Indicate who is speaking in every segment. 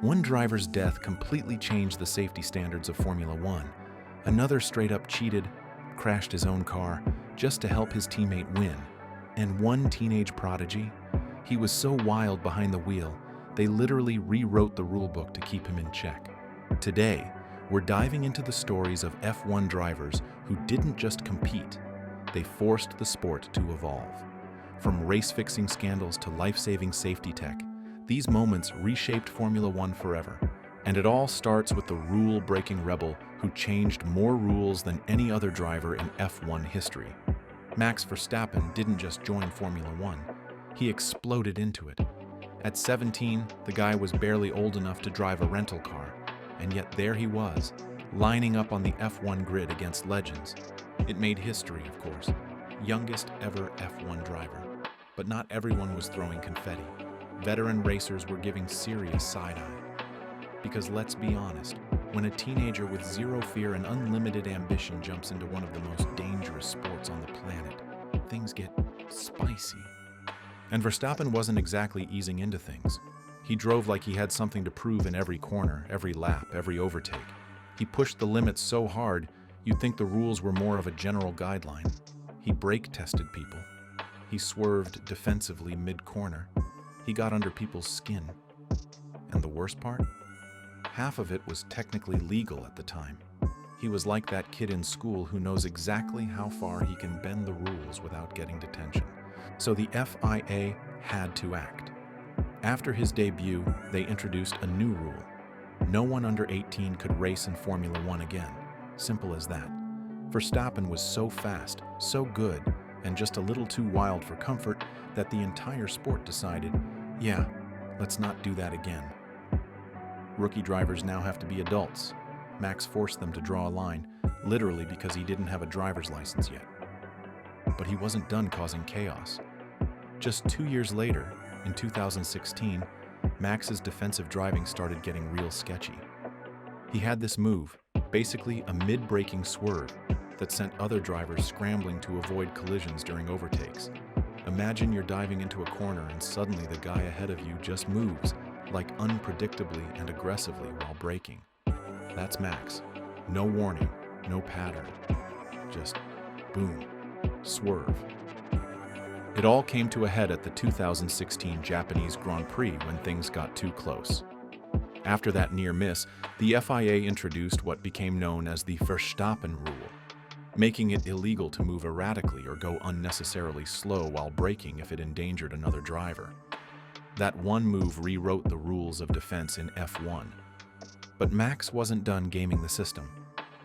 Speaker 1: One driver's death completely changed the safety standards of Formula One. Another straight up cheated, crashed his own car just to help his teammate win. And one teenage prodigy, he was so wild behind the wheel, they literally rewrote the rulebook to keep him in check. Today, we're diving into the stories of F1 drivers who didn't just compete, they forced the sport to evolve. From race-fixing scandals to life-saving safety tech, these moments reshaped Formula One forever. And it all starts with the rule-breaking rebel who changed more rules than any other driver in F1 history. Max Verstappen didn't just join Formula One, he exploded into it. At 17, the guy was barely old enough to drive a rental car, and yet there he was, lining up on the F1 grid against legends. It made history, of course. Youngest ever F1 driver. But not everyone was throwing confetti. Veteran racers were giving serious side-eye. Because let's be honest, when a teenager with zero fear and unlimited ambition jumps into one of the most dangerous sports on the planet, things get spicy. And Verstappen wasn't exactly easing into things. He drove like he had something to prove in every corner, every lap, every overtake. He pushed the limits so hard, you'd think the rules were more of a general guideline. He brake-tested people. He swerved defensively mid-corner. He got under people's skin. And the worst part? Half of it was technically legal at the time. He was like that kid in school who knows exactly how far he can bend the rules without getting detention. So the FIA had to act. After his debut, they introduced a new rule. No one under 18 could race in Formula One again. Simple as that. Verstappen was so fast, so good, and just a little too wild for comfort that the entire sport decided, yeah, let's not do that again. Rookie drivers now have to be adults. Max forced them to draw a line, literally because he didn't have a driver's license yet. But he wasn't done causing chaos. Just 2 years later, in 2016, Max's defensive driving started getting real sketchy. He had this move, basically a mid-braking swerve, that sent other drivers scrambling to avoid collisions during overtakes. Imagine you're diving into a corner and suddenly the guy ahead of you just moves, like unpredictably and aggressively while braking. That's Max. No warning, no pattern. Just boom, swerve. It all came to a head at the 2016 Japanese Grand Prix when things got too close. After that near miss, the FIA introduced what became known as the Verstappen rule, making it illegal to move erratically or go unnecessarily slow while braking if it endangered another driver. That one move rewrote the rules of defense in F1. But Max wasn't done gaming the system.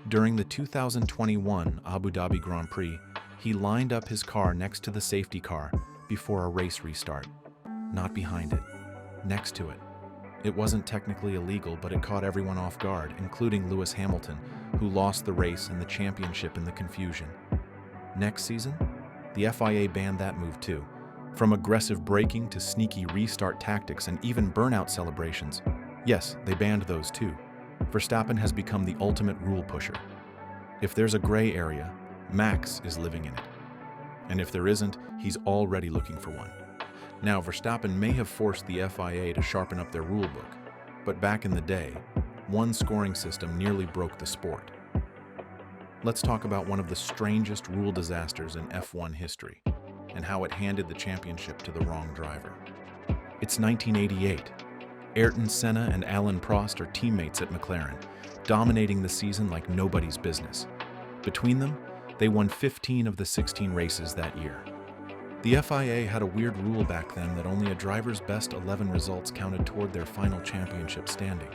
Speaker 1: During the 2021 Abu Dhabi Grand Prix, he lined up his car next to the safety car before a race restart. Not behind it, next to it. It wasn't technically illegal, but it caught everyone off guard, including Lewis Hamilton, who lost the race and the championship in the confusion. Next season, the FIA banned that move too. From aggressive braking to sneaky restart tactics and even burnout celebrations. Yes, they banned those too. Verstappen has become the ultimate rule pusher. If there's a gray area, Max is living in it. And if there isn't, he's already looking for one. Now, Verstappen may have forced the FIA to sharpen up their rulebook, but back in the day, one scoring system nearly broke the sport. Let's talk about one of the strangest rule disasters in F1 history, and how it handed the championship to the wrong driver. It's 1988. Ayrton Senna and Alain Prost are teammates at McLaren, dominating the season like nobody's business. Between them, they won 15 of the 16 races that year. The FIA had a weird rule back then that only a driver's best 11 results counted toward their final championship standing.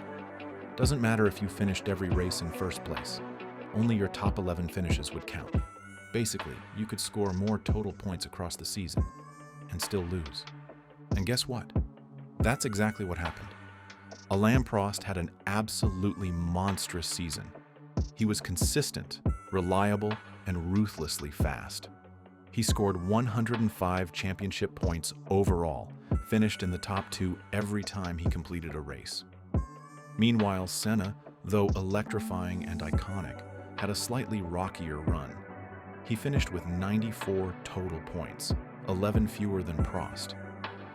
Speaker 1: Doesn't matter if you finished every race in first place. Only your top 11 finishes would count. Basically, you could score more total points across the season and still lose. And guess what? That's exactly what happened. Alain Prost had an absolutely monstrous season. He was consistent, reliable, and ruthlessly fast. He scored 105 championship points overall, finished in the top 2 every time he completed a race. Meanwhile, Senna, though electrifying and iconic, had a slightly rockier run. He finished with 94 total points, 11 fewer than Prost.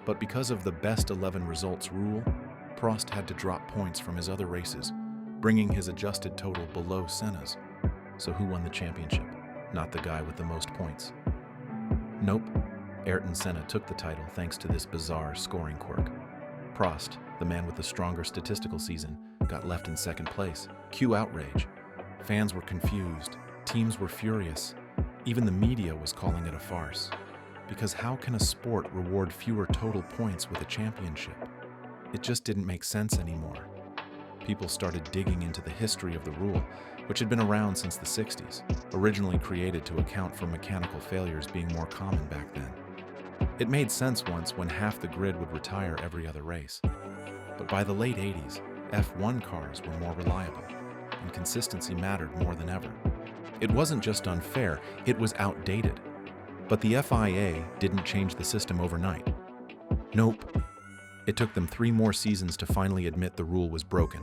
Speaker 1: But because of the best 11 results rule, Prost had to drop points from his other races, bringing his adjusted total below Senna's. So who won the championship? Not the guy with the most points. Nope, Ayrton Senna took the title thanks to this bizarre scoring quirk. Prost, the man with the stronger statistical season, got left in second place. Cue outrage. Fans were confused, teams were furious, even the media was calling it a farce. Because how can a sport reward fewer total points with a championship? It just didn't make sense anymore. People started digging into the history of the rule, which had been around since the 60s, originally created to account for mechanical failures being more common back then. It made sense once when half the grid would retire every other race. But by the late 80s, F1 cars were more reliable, and consistency mattered more than ever. It wasn't just unfair, it was outdated. But the FIA didn't change the system overnight. Nope. It took them 3 more seasons to finally admit the rule was broken.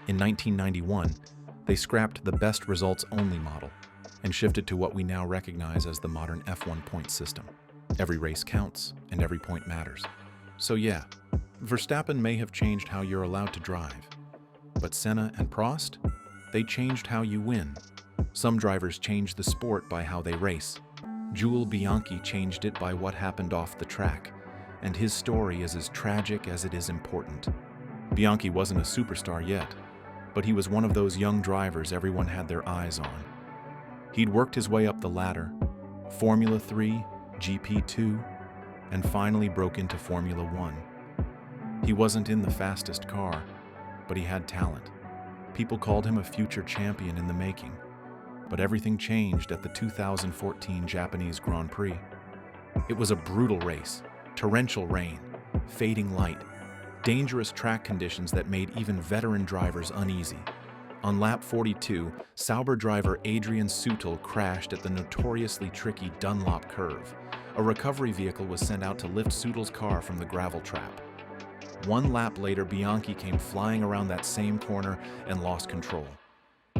Speaker 1: In 1991, they scrapped the best results only model and shifted to what we now recognize as the modern F1 point system. Every race counts, and every point matters. So yeah, Verstappen may have changed how you're allowed to drive. But Senna and Prost? They changed how you win. Some drivers changed the sport by how they race. Jules Bianchi changed it by what happened off the track, and his story is as tragic as it is important. Bianchi wasn't a superstar yet, but he was one of those young drivers everyone had their eyes on. He'd worked his way up the ladder, Formula 3, GP2, and finally broke into Formula 1. He wasn't in the fastest car, but he had talent. People called him a future champion in the making. But everything changed at the 2014 Japanese Grand Prix. It was a brutal race, torrential rain, fading light, dangerous track conditions that made even veteran drivers uneasy. On lap 42, Sauber driver Adrian Sutil crashed at the notoriously tricky Dunlop curve. A recovery vehicle was sent out to lift Sutil's car from the gravel trap. 1 lap later, Bianchi came flying around that same corner and lost control.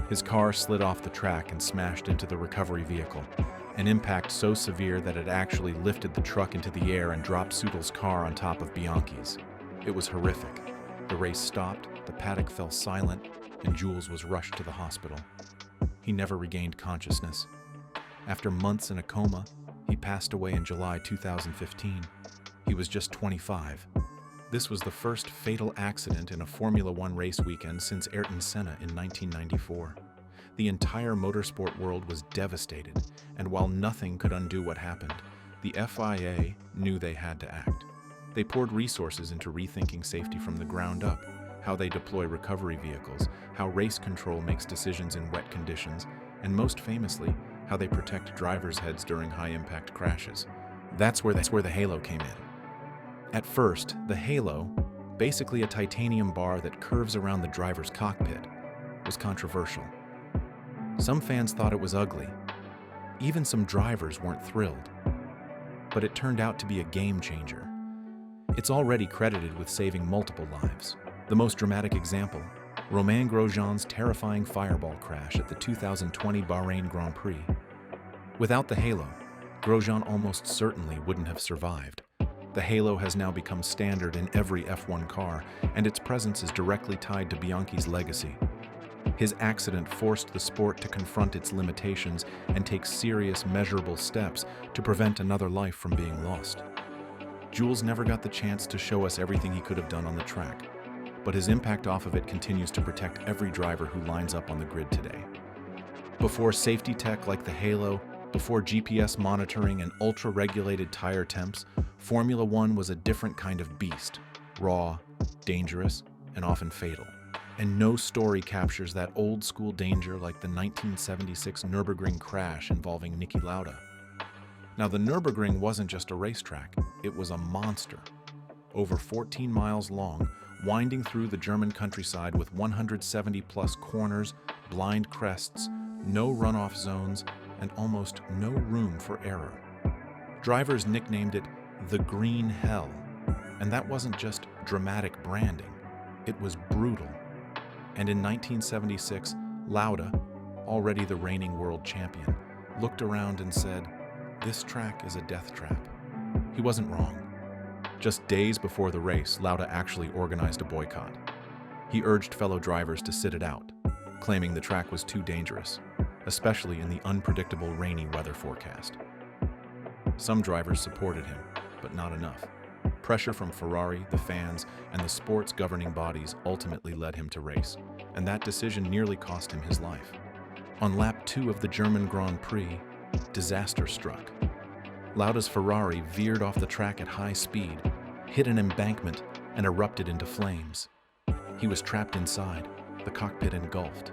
Speaker 1: His car slid off the track and smashed into the recovery vehicle, an impact so severe that it actually lifted the truck into the air and dropped Sutil's car on top of Bianchi's. It was horrific. The race stopped, the paddock fell silent, and Jules was rushed to the hospital. He never regained consciousness. After months in a coma, he passed away in July 2015. He was just 25. This was the first fatal accident in a Formula 1 race weekend since Ayrton Senna in 1994. The entire motorsport world was devastated, and while nothing could undo what happened, the FIA knew they had to act. They poured resources into rethinking safety from the ground up, how they deploy recovery vehicles, how race control makes decisions in wet conditions, and most famously, how they protect drivers' heads during high-impact crashes. That's where the halo came in. At first, the halo, basically a titanium bar that curves around the driver's cockpit, was controversial. Some fans thought it was ugly. Even some drivers weren't thrilled. But it turned out to be a game changer. It's already credited with saving multiple lives. The most dramatic example, Romain Grosjean's terrifying fireball crash at the 2020 Bahrain Grand Prix. Without the halo, Grosjean almost certainly wouldn't have survived. The halo has now become standard in every F1 car, and its presence is directly tied to Bianchi's legacy. His accident forced the sport to confront its limitations and take serious, measurable steps to prevent another life from being lost. Jules never got the chance to show us everything he could have done on the track, but his impact off of it continues to protect every driver who lines up on the grid today. Before safety tech like the halo, before GPS monitoring and ultra-regulated tire temps, Formula 1 was a different kind of beast, raw, dangerous, and often fatal. And no story captures that old-school danger like the 1976 Nürburgring crash involving Niki Lauda. Now, the Nürburgring wasn't just a racetrack, it was a monster. Over 14 miles long, winding through the German countryside with 170-plus corners, blind crests, no runoff zones, and almost no room for error. Drivers nicknamed it the Green Hell, and that wasn't just dramatic branding, it was brutal. And in 1976, Lauda, already the reigning world champion, looked around and said, "This track is a death trap." He wasn't wrong. Just days before the race, Lauda actually organized a boycott. He urged fellow drivers to sit it out, claiming the track was too dangerous, especially in the unpredictable rainy weather forecast. Some drivers supported him, but not enough. Pressure from Ferrari, the fans, and the sport's governing bodies ultimately led him to race, and that decision nearly cost him his life. On lap 2 of the German Grand Prix, disaster struck. Lauda's Ferrari veered off the track at high speed, hit an embankment, and erupted into flames. He was trapped inside, the cockpit engulfed.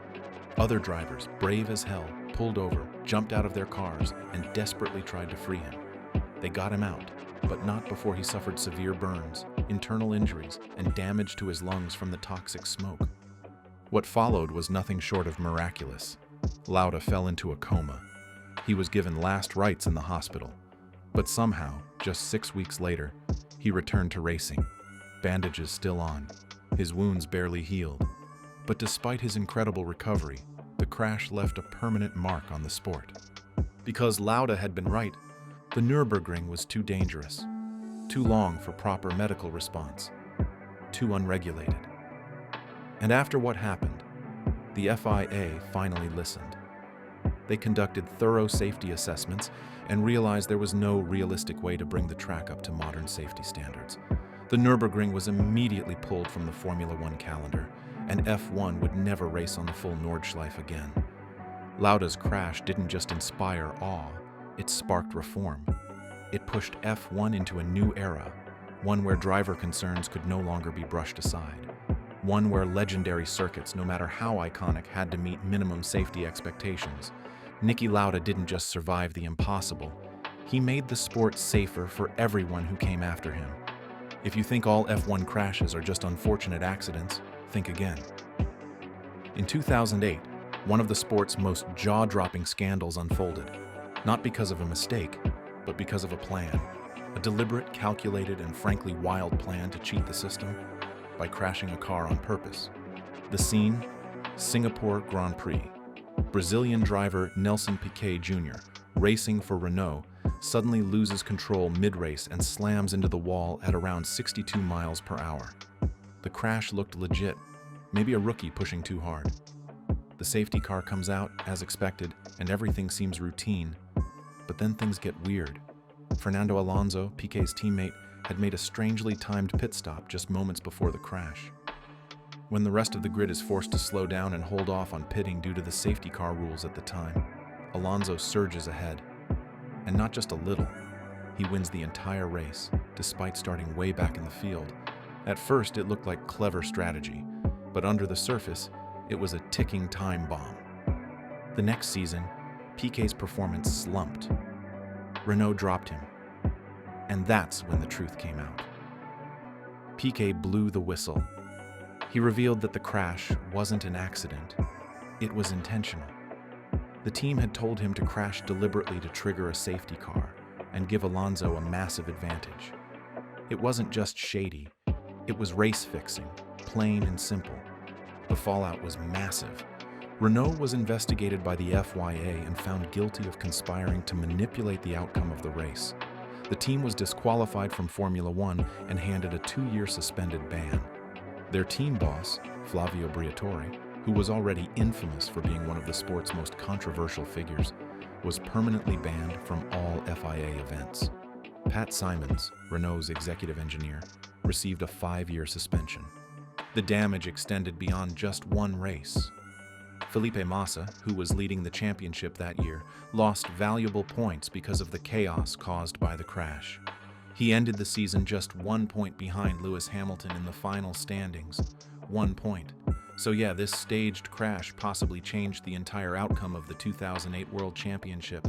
Speaker 1: Other drivers, brave as hell, pulled over, jumped out of their cars, and desperately tried to free him. They got him out, but not before he suffered severe burns, internal injuries, and damage to his lungs from the toxic smoke. What followed was nothing short of miraculous. Lauda fell into a coma. He was given last rites in the hospital. But somehow, just 6 weeks later, he returned to racing, bandages still on, his wounds barely healed. But despite his incredible recovery, the crash left a permanent mark on the sport. Because Lauda had been right, the Nürburgring was too dangerous, too long for proper medical response, too unregulated. And after what happened, the FIA finally listened. They conducted thorough safety assessments and realized there was no realistic way to bring the track up to modern safety standards. The Nürburgring was immediately pulled from the Formula One calendar, and F1 would never race on the full Nordschleife again. Lauda's crash didn't just inspire awe, it sparked reform. It pushed F1 into a new era, one where driver concerns could no longer be brushed aside, one where legendary circuits, no matter how iconic, had to meet minimum safety expectations. Niki Lauda didn't just survive the impossible, he made the sport safer for everyone who came after him. If you think all F1 crashes are just unfortunate accidents, think again. In 2008, one of the sport's most jaw-dropping scandals unfolded, not because of a mistake, but because of a plan. A deliberate, calculated, and frankly wild plan to cheat the system by crashing a car on purpose. The scene? Singapore Grand Prix. Brazilian driver Nelson Piquet Jr., racing for Renault, suddenly loses control mid-race and slams into the wall at around 62 miles per hour. The crash looked legit, maybe a rookie pushing too hard. The safety car comes out, as expected, and everything seems routine. But then things get weird. Fernando Alonso, Piquet's teammate, had made a strangely timed pit stop just moments before the crash. When the rest of the grid is forced to slow down and hold off on pitting due to the safety car rules at the time, Alonso surges ahead. And not just a little, he wins the entire race, despite starting way back in the field. At first, it looked like clever strategy, but under the surface, it was a ticking time bomb. The next season, Piquet's performance slumped. Renault dropped him. And that's when the truth came out. Piquet blew the whistle. He revealed that the crash wasn't an accident. It was intentional. The team had told him to crash deliberately to trigger a safety car and give Alonso a massive advantage. It wasn't just shady. It was race fixing, plain and simple. The fallout was massive. Renault was investigated by the FIA and found guilty of conspiring to manipulate the outcome of the race. The team was disqualified from Formula One and handed a 2-year suspended ban. Their team boss, Flavio Briatore, who was already infamous for being one of the sport's most controversial figures, was permanently banned from all FIA events. Pat Simons, Renault's executive engineer, received a 5-year suspension. The damage extended beyond just one race. Felipe Massa, who was leading the championship that year, lost valuable points because of the chaos caused by the crash. He ended the season just 1 point behind Lewis Hamilton in the final standings. 1 point. So yeah, this staged crash possibly changed the entire outcome of the 2008 World Championship.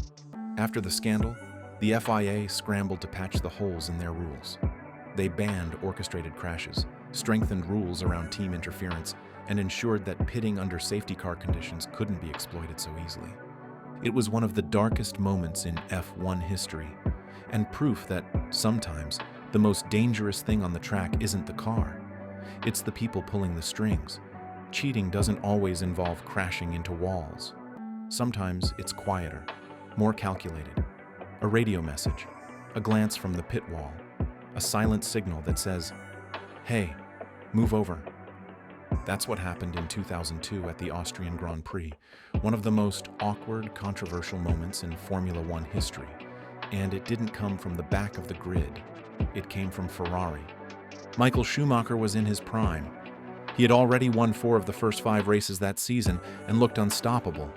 Speaker 1: After the scandal, the FIA scrambled to patch the holes in their rules. They banned orchestrated crashes, strengthened rules around team interference, and ensured that pitting under safety car conditions couldn't be exploited so easily. It was one of the darkest moments in F1 history, and proof that sometimes the most dangerous thing on the track isn't the car. It's the people pulling the strings. Cheating doesn't always involve crashing into walls. Sometimes it's quieter, more calculated. A radio message, a glance from the pit wall, a silent signal that says, "Hey, move over." That's what happened in 2002 at the Austrian Grand Prix, one of the most awkward, controversial moments in Formula One history. And it didn't come from the back of the grid. It came from Ferrari. Michael Schumacher was in his prime. He had already won 4 of the first 5 races that season and looked unstoppable.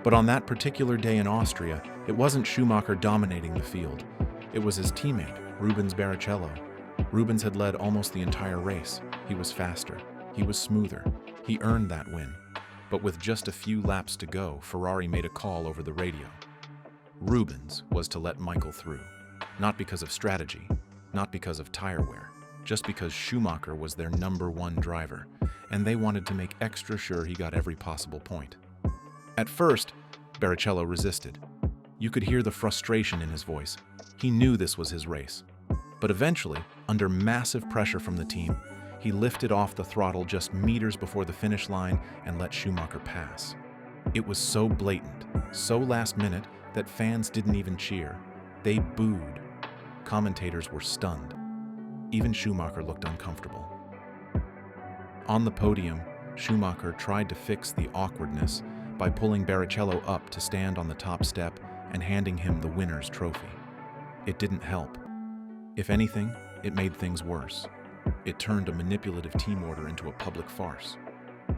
Speaker 1: But on that particular day in Austria, it wasn't Schumacher dominating the field. It was his teammate, Rubens Barrichello. Rubens had led almost the entire race. He was faster. He was smoother. He earned that win. But with just a few laps to go, Ferrari made a call over the radio. Rubens was to let Michael through. Not because of strategy, not because of tire wear, just because Schumacher was their #1 driver, and they wanted to make extra sure he got every possible point. At first, Barrichello resisted. You could hear the frustration in his voice. He knew this was his race. But eventually, under massive pressure from the team, he lifted off the throttle just meters before the finish line and let Schumacher pass. It was so blatant, so last minute, that fans didn't even cheer. They booed. Commentators were stunned. Even Schumacher looked uncomfortable. On the podium, Schumacher tried to fix the awkwardness by pulling Barrichello up to stand on the top step and handing him the winner's trophy. It didn't help. If anything, it made things worse. It turned a manipulative team order into a public farce.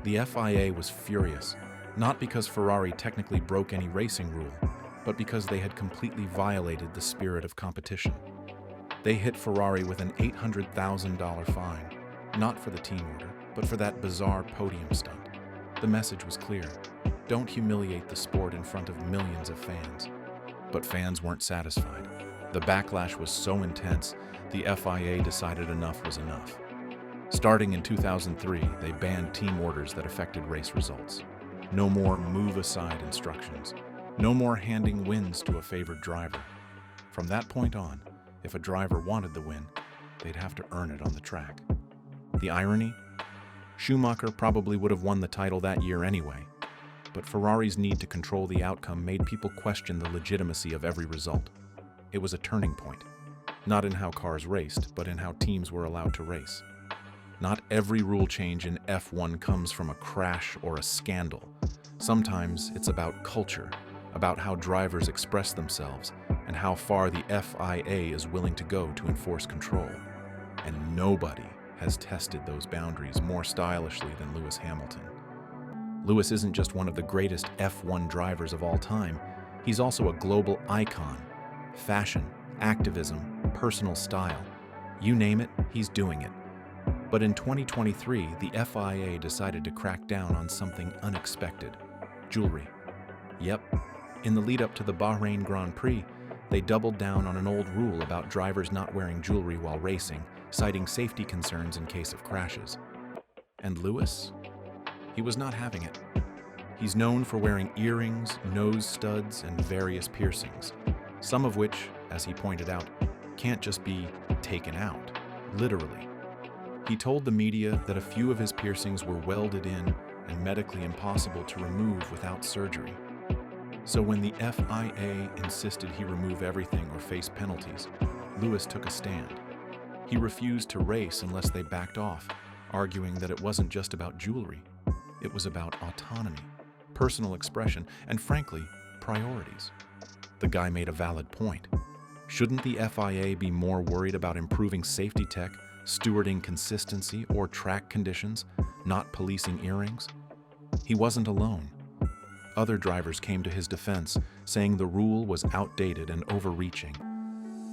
Speaker 1: The FIA was furious, not because Ferrari technically broke any racing rule, but because they had completely violated the spirit of competition. They hit Ferrari with an $800,000 fine, not for the team order, but for that bizarre podium stunt. The message was clear: don't humiliate the sport in front of millions of fans. But fans weren't satisfied. The backlash was so intense, the FIA decided enough was enough. Starting in 2003, they banned team orders that affected race results. No more move-aside instructions. No more handing wins to a favored driver. From that point on, if a driver wanted the win, they'd have to earn it on the track. The irony? Schumacher probably would have won the title that year anyway, but Ferrari's need to control the outcome made people question the legitimacy of every result. It was a turning point, not in how cars raced, but in how teams were allowed to race. Not every rule change in F1 comes from a crash or a scandal. Sometimes it's about culture, about how drivers express themselves, and how far the FIA is willing to go to enforce control. And nobody has tested those boundaries more stylishly than Lewis Hamilton. Lewis isn't just one of the greatest F1 drivers of all time, he's also a global icon. Fashion, activism, personal style. You name it, he's doing it. But in 2023, the FIA decided to crack down on something unexpected: jewelry. Yep, in the lead up to the Bahrain Grand Prix, they doubled down on an old rule about drivers not wearing jewelry while racing, citing safety concerns in case of crashes. And Lewis? He was not having it. He's known for wearing earrings, nose studs, and various piercings, some of which, as he pointed out, can't just be taken out, literally. He told the media that a few of his piercings were welded in and medically impossible to remove without surgery. So when the FIA insisted he remove everything or face penalties, Lewis took a stand. He refused to race unless they backed off, arguing that it wasn't just about jewelry. It was about autonomy, personal expression, and frankly, priorities. The guy made a valid point. Shouldn't the FIA be more worried about improving safety tech, stewarding consistency, or track conditions, not policing earrings? He wasn't alone. Other drivers came to his defense, saying the rule was outdated and overreaching.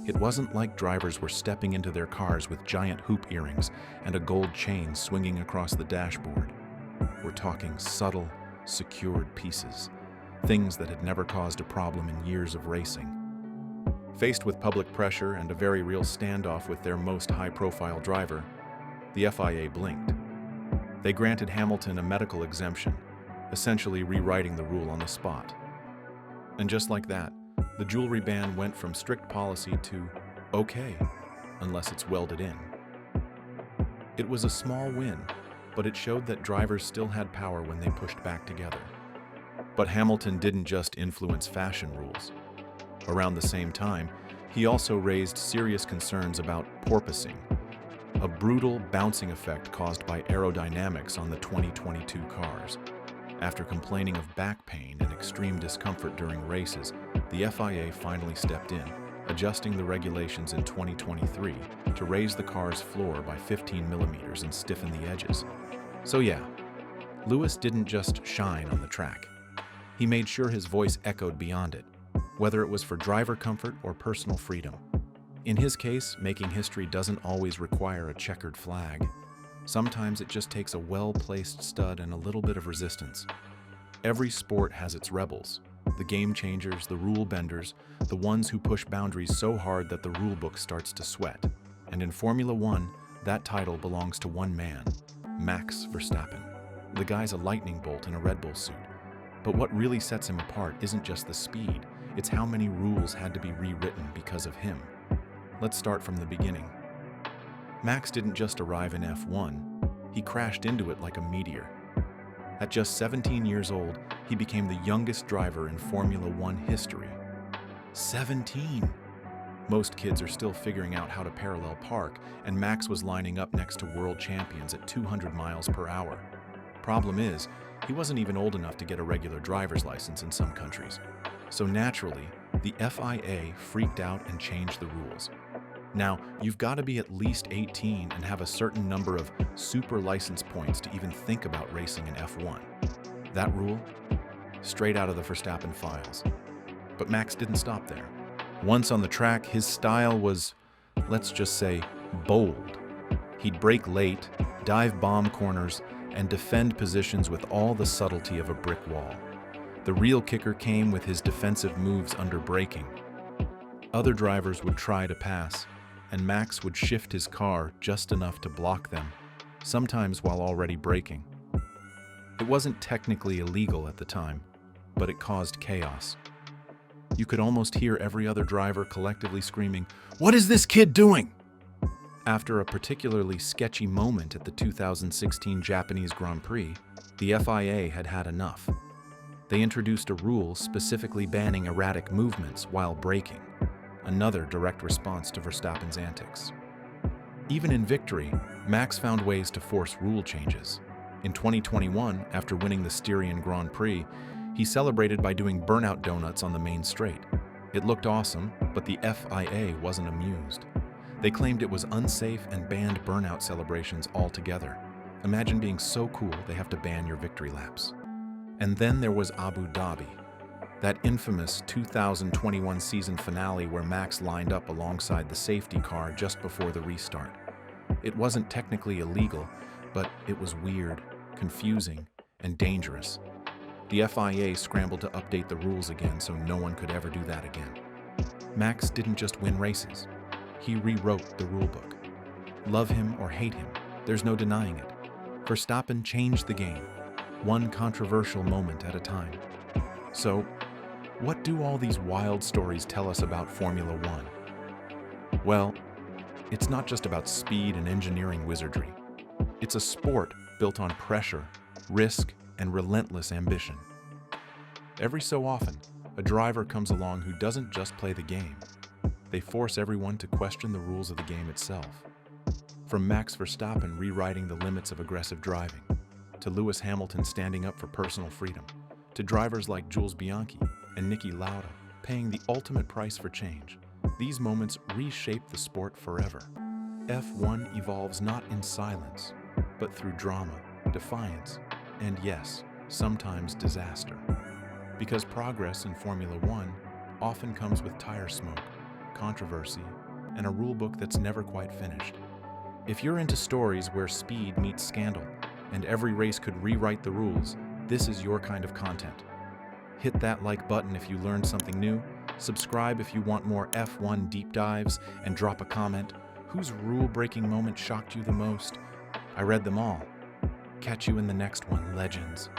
Speaker 1: It wasn't like drivers were stepping into their cars with giant hoop earrings and a gold chain swinging across the dashboard. We're talking subtle, secured pieces, things that had never caused a problem in years of racing. Faced with public pressure and a very real standoff with their most high-profile driver, the FIA blinked. They granted Hamilton a medical exemption, essentially rewriting the rule on the spot. And just like that, the jewelry ban went from strict policy to okay, unless it's welded in. It was a small win, but it showed that drivers still had power when they pushed back together. But Hamilton didn't just influence fashion rules. Around the same time, He also raised serious concerns about porpoising, a brutal bouncing effect caused by aerodynamics on the 2022 cars. After complaining of back pain and extreme discomfort during races, the FIA finally stepped in, adjusting the regulations in 2023 to raise the car's floor by 15 millimeters and stiffen the edges. So yeah, Lewis didn't just shine on the track. He made sure his voice echoed beyond it, whether it was for driver comfort or personal freedom. In his case, making history doesn't always require a checkered flag. Sometimes it just takes a well-placed stud and a little bit of resistance. Every sport has its rebels, the game changers, the rule benders, the ones who push boundaries so hard that the rulebook starts to sweat. And in Formula One, that title belongs to one man, Max Verstappen. The guy's a lightning bolt in a Red Bull suit. But what really sets him apart isn't just the speed, it's how many rules had to be rewritten because of him. Let's start from the beginning. Max didn't just arrive in F1, he crashed into it like a meteor. At just 17 years old, he became the youngest driver in Formula One history. 17! Most kids are still figuring out how to parallel park, and Max was lining up next to world champions at 200 miles per hour. Problem is, he wasn't even old enough to get a regular driver's license in some countries. So naturally, the FIA freaked out and changed the rules. Now, you've got to be at least 18 and have a certain number of super license points to even think about racing in F1. That rule? Straight out of the Verstappen files. But Max didn't stop there. Once on the track, his style was, let's just say, bold. He'd brake late, dive bomb corners, and defend positions with all the subtlety of a brick wall. The real kicker came with his defensive moves under braking. Other drivers would try to pass, and Max would shift his car just enough to block them, sometimes while already braking. It wasn't technically illegal at the time, but it caused chaos. You could almost hear every other driver collectively screaming, "What is this kid doing?" After a particularly sketchy moment at the 2016 Japanese Grand Prix, the FIA had had enough. They introduced a rule specifically banning erratic movements while braking, another direct response to Verstappen's antics. Even in victory, Max found ways to force rule changes. In 2021, after winning the Styrian Grand Prix, he celebrated by doing burnout donuts on the main straight. It looked awesome, but the FIA wasn't amused. They claimed it was unsafe and banned burnout celebrations altogether. Imagine being so cool they have to ban your victory laps. And then there was Abu Dhabi, that infamous 2021 season finale where Max lined up alongside the safety car just before the restart. It wasn't technically illegal, but it was weird, confusing, and dangerous. The FIA scrambled to update the rules again so no one could ever do that again. Max didn't just win races, he rewrote the rulebook. Love him or hate him, there's no denying it. Verstappen changed the game, one controversial moment at a time. So, what do all these wild stories tell us about Formula One? Well, it's not just about speed and engineering wizardry. It's a sport built on pressure, risk, and relentless ambition. Every so often, a driver comes along who doesn't just play the game. They force everyone to question the rules of the game itself. From Max Verstappen rewriting the limits of aggressive driving, to Lewis Hamilton standing up for personal freedom, to drivers like Jules Bianchi and Niki Lauda paying the ultimate price for change. These moments reshape the sport forever. F1 evolves not in silence, but through drama, defiance, and yes, sometimes disaster. Because progress in Formula One often comes with tire smoke, controversy, and a rulebook that's never quite finished. If you're into stories where speed meets scandal, and every race could rewrite the rules, this is your kind of content. Hit that like button if you learned something new, subscribe if you want more F1 deep dives, and drop a comment. Whose rule-breaking moment shocked you the most? I read them all. Catch you in the next one, legends.